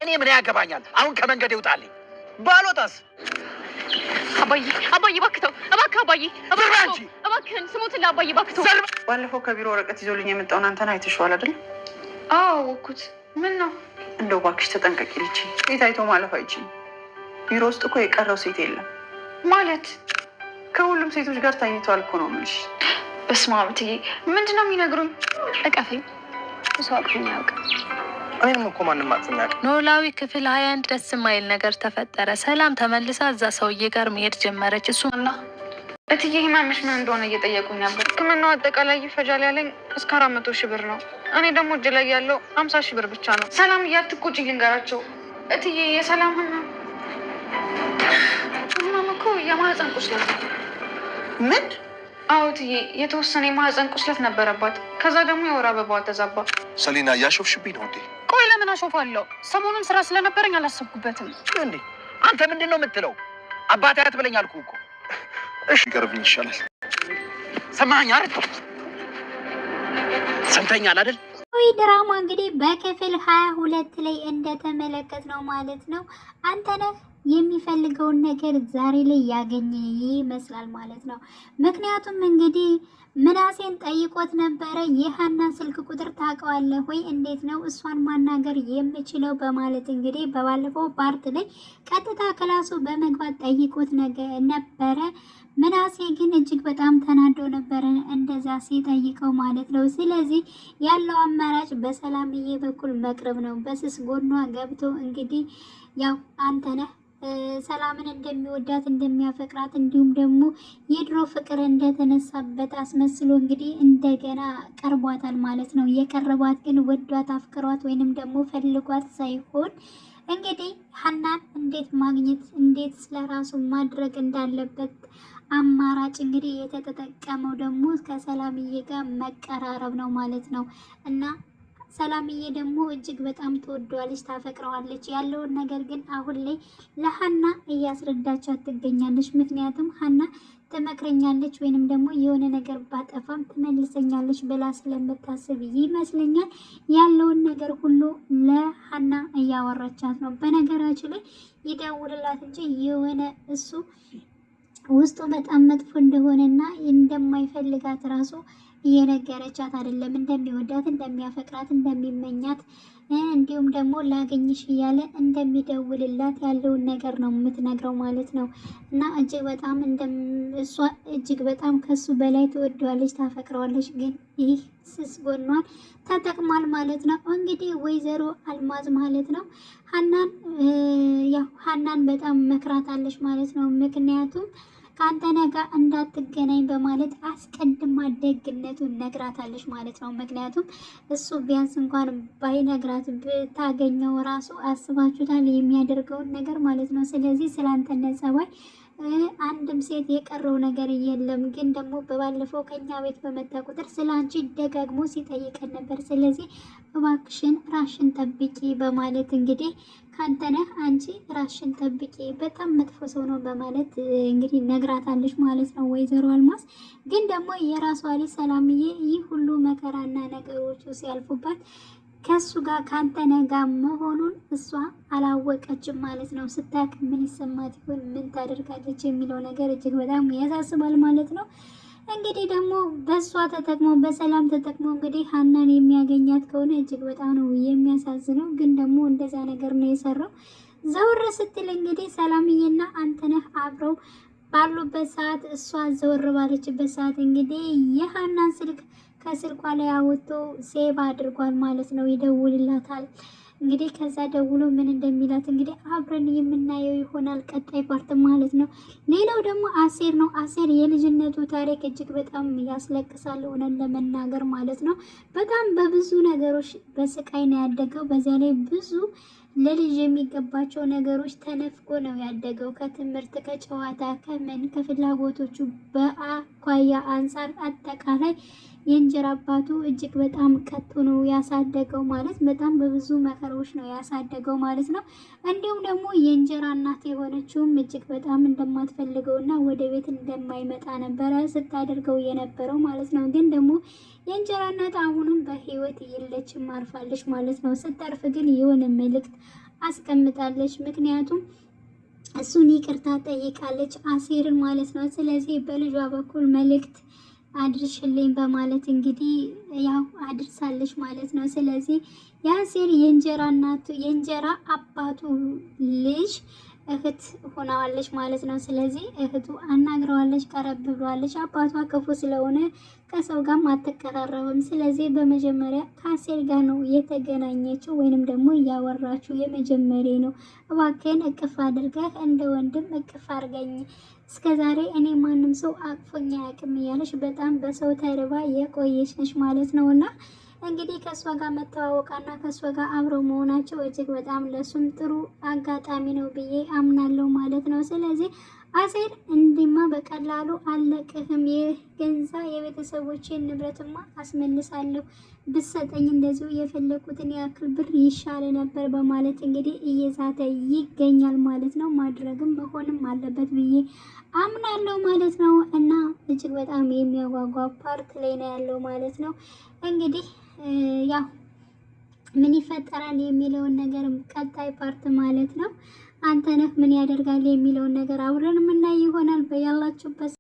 እኔ ምን ያገባኛል? አሁን ከመንገድ ይውጣልኝ። ባሎታስ አባዬ እባክህ አባዬ እባክህን ስሞትን አባዬ እባክህ። ባለፈው ከቢሮ ወረቀት ይዞልኝ የመጣውን አንተን አይተሽዋል አይደል? አዎ ወኩት። ምን ነው? እንደው እባክሽ ተጠንቀቂ ልጅ። ሴት አይቶ ማለፍ አይችልም። ቢሮ ውስጥ እኮ የቀረው ሴት የለም ማለት። ከሁሉም ሴቶች ጋር ተኝቷል እኮ ነው የምልሽ። በስመ አብ እትዬ፣ ምንድን ነው የሚነግሩኝ? እቀፈኝ። ሰው አቅፎኝ አያውቅም። እኔንም እኮ ማንም አቅፎኝ አያውቅም። ኖላዊ ክፍል 21 ደስ የማይል ነገር ተፈጠረ። ሰላም ተመልሳ እዛ ሰውዬ ጋር መሄድ ጀመረች። እሱ እና እትዬ ህመምሽ ምን እንደሆነ እየጠየቁኝ ነበር። ህክምናው አጠቃላይ ይፈጃል ያለኝ እስከ 400 ሺህ ብር ነው። እኔ ደግሞ እጅ ላይ ያለው 50 ሺህ ብር ብቻ ነው። ሰላም እያትቆጪ ልንገራቸው እትዬ፣ የሰላም ህመም እኮ የማህፀን ቁስለት። ምን? አዎ እትዬ፣ የተወሰነ የማህፀን ቁስለት ነበረባት። ከዛ ደግሞ የወር አበባዋ ተዛባ። ሰሊና እያሾፍሽብኝ ነው እንዴ? ቆይ ለምን አሾፋለሁ? ሰሞኑን ስራ ስለነበረኝ አላሰብኩበትም። እንዴ አንተ ምንድን ነው የምትለው? አባቴ አትበለኝ አልኩህ እኮ። እሺ ይቀርብኝ ይሻላል። ሰማኸኝ አይደል? ሰምተኛል አይደል? ኖላዊ ድራማ እንግዲህ በክፍል 22 ላይ እንደተመለከት ነው ማለት ነው። አንተነህ የሚፈልገውን ነገር ዛሬ ላይ ያገኘ ይመስላል ማለት ነው። ምክንያቱም እንግዲህ ምናሴን ጠይቆት ነበረ። የሀና ስልክ ቁጥር ታውቀዋለህ ወይ? እንዴት ነው እሷን ማናገር የምችለው? በማለት እንግዲህ በባለፈው ፓርት ላይ ቀጥታ ክላሱ በመግባት ጠይቆት ነበረ። ምናሴ ግን እጅግ በጣም ተናዶ ነበረ እንደዛ ሲጠይቀው ማለት ነው። ስለዚህ ያለው አማራጭ በሰላምዬ በኩል መቅረብ ነው። በስስ ጎኗ ገብቶ እንግዲህ ያው አንተነህ ሰላምን እንደሚወዳት እንደሚያፈቅራት እንዲሁም ደግሞ የድሮ ፍቅር እንደተነሳበት አስመስሎ እንግዲህ እንደገና ቀርቧታል ማለት ነው። የቀረባት ግን ወዷት አፍቅሯት ወይንም ደግሞ ፈልጓት ሳይሆን እንግዲህ ሀናን እንዴት ማግኘት እንዴት ስለራሱ ማድረግ እንዳለበት አማራጭ እንግዲህ የተጠቀመው ደግሞ ከሰላምዬ ጋር መቀራረብ ነው ማለት ነው። እና ሰላምዬ ደግሞ እጅግ በጣም ትወደዋለች፣ ታፈቅረዋለች። ያለውን ነገር ግን አሁን ላይ ለሀና እያስረዳቻት ትገኛለች። ምክንያቱም ሀና ትመክረኛለች ወይንም ደግሞ የሆነ ነገር ባጠፋም ትመልሰኛለች ብላ ስለምታስብ ይመስለኛል ያለውን ነገር ሁሉ ለሀና እያወራቻት ነው። በነገራችን ላይ ይደውልላት እንጂ የሆነ እሱ ውስጡ በጣም መጥፎ እንደሆነና እንደማይፈልጋት ራሱ እየነገረቻት አይደለም። እንደሚወዳት፣ እንደሚያፈቅራት፣ እንደሚመኛት እንዲሁም ደግሞ ላገኝሽ እያለ እንደሚደውልላት ያለውን ነገር ነው የምትነግረው ማለት ነው። እና እጅግ በጣም እሷ እጅግ በጣም ከሱ በላይ ትወደዋለች፣ ታፈቅረዋለች። ግን ይህ ስስ ጎኗን ተጠቅሟል ማለት ነው። እንግዲህ ወይዘሮ አልማዝ ማለት ነው ሀናን በጣም መክራታለች ማለት ነው። ምክንያቱም ከአንተነህ ጋር እንዳትገናኝ በማለት አስቀድማ ደግነቱን ነግራታለች ማለት ነው። ምክንያቱም እሱ ቢያንስ እንኳን ባይነግራት ብታገኘው ራሱ አስባችሁታል የሚያደርገውን ነገር ማለት ነው። ስለዚህ ስለ አንተነህ ጸባይ አንድም ሴት የቀረው ነገር የለም። ግን ደግሞ በባለፈው ከኛ ቤት በመጣ ቁጥር ስለ አንቺ ደጋግሞ ሲጠይቀን ነበር። ስለዚህ እባክሽን ራሽን ጠብቂ በማለት እንግዲህ ካንተነህ አንቺ ራሽን ጠብቂ፣ በጣም መጥፎ ሰው ነው በማለት እንግዲህ ነግራታለች ማለት ነው ወይዘሮ አልማዝ። ግን ደግሞ የራሷ ልጅ ሰላምዬ ይህ ሁሉ መከራና ነገሮቹ ሲያልፉባት ከሱ ጋር ካንተነህ ጋር መሆኑን እሷ አላወቀችም ማለት ነው። ስታክ ምን ይሰማት ይሆን? ምን ታደርጋለች የሚለው ነገር እጅግ በጣም ያሳስባል ማለት ነው። እንግዲህ ደግሞ በእሷ ተጠቅሞ በሰላም ተጠቅሞ እንግዲህ ሀናን የሚያገኛት ከሆነ እጅግ በጣም ነው የሚያሳዝነው። ግን ደግሞ እንደዛ ነገር ነው የሰራው። ዘወር ስትል እንግዲህ ሰላምዬና አንተነህ አብረው ባሉበት ሰዓት እሷ ዘወር ባለችበት ሰዓት እንግዲህ የሀናን ስልክ ከስልኳ ላይ አውጥቶ ሴቭ አድርጓል ማለት ነው። ይደውልላታል እንግዲህ ከዛ ደውሎ ምን እንደሚላት እንግዲህ አብረን የምናየው ይሆናል ቀጣይ ፓርት ማለት ነው። ሌላው ደግሞ አሴር ነው። አሴር የልጅነቱ ታሪክ እጅግ በጣም ያስለቅሳል ሆነን ለመናገር ማለት ነው። በጣም በብዙ ነገሮች በስቃይ ነው ያደገው። በዚያ ላይ ብዙ ለልጅ የሚገባቸው ነገሮች ተነፍጎ ነው ያደገው። ከትምህርት፣ ከጨዋታ፣ ከፍላጎቶቹ በአኳያ አንጻር አጠቃላይ የእንጀራ አባቱ እጅግ በጣም ቀጥ ነው ያሳደገው ማለት በጣም በብዙ መከራዎች ነው ያሳደገው ማለት ነው። እንዲሁም ደግሞ የእንጀራ እናት የሆነችውም እጅግ በጣም እንደማትፈልገውና ወደ ቤት እንደማይመጣ ነበረ ስታደርገው የነበረው ማለት ነው። ግን ደግሞ የእንጀራ እናት አሁንም በህይወት የለችም፣ አርፋለች ማለት ነው። ስታርፍ ግን የሆነ መልእክት አስቀምጣለች። ምክንያቱም እሱን ይቅርታ ጠይቃለች አሴርን ማለት ነው። ስለዚህ በልጇ በኩል መልእክት አድርሽልኝ በማለት እንግዲህ ያው አድርሳለች ማለት ነው። ስለዚህ የአሴር የእንጀራ አባቱ ልጅ እህት ሆናዋለች ማለት ነው። ስለዚህ እህቱ አናግረዋለች፣ ቀረብ ብሏለች። አባቷ ክፉ ስለሆነ ከሰው ጋር አትቀራረብም። ስለዚህ በመጀመሪያ ከአሴር ጋር ነው የተገናኘችው ወይንም ደግሞ እያወራችው የመጀመሪያ ነው። እባክህን እቅፍ አድርገህ እንደ ወንድም እቅፍ አድርገኝ፣ እስከ ዛሬ እኔ ማንም ሰው አቅፎኛ አያውቅም እያለች በጣም በሰው ተርባ የቆየች ነች ማለት ነው። እና እንግዲህ ከእሷ ጋር መተዋወቃና ከእሷ ጋር አብረው መሆናቸው እጅግ በጣም ለሱም ጥሩ አጋጣሚ ነው ብዬ አምናለሁ ማለት ነው። ስለዚህ አሴር እንዲማ በቀላሉ አለቅህም፣ የገንዛ የቤተሰቦችን ንብረትማ አስመልሳለሁ፣ ብሰጠኝ እንደዚሁ የፈለኩትን ያክል ብር ይሻል ነበር በማለት እንግዲህ እየዛተ ይገኛል ማለት ነው። ማድረግም መሆንም አለበት ብዬ አምናለሁ ማለት ነው። እና እጅግ በጣም የሚያጓጓ ፓርት ላይ ነው ያለው ማለት ነው። እንግዲህ ያው ምን ይፈጠራል የሚለውን ነገር ቀጣይ ፓርት ማለት ነው አንተነህ ምን ያደርጋል የሚለውን ነገር አብረን የምናይ ይሆናል። በያላችሁበት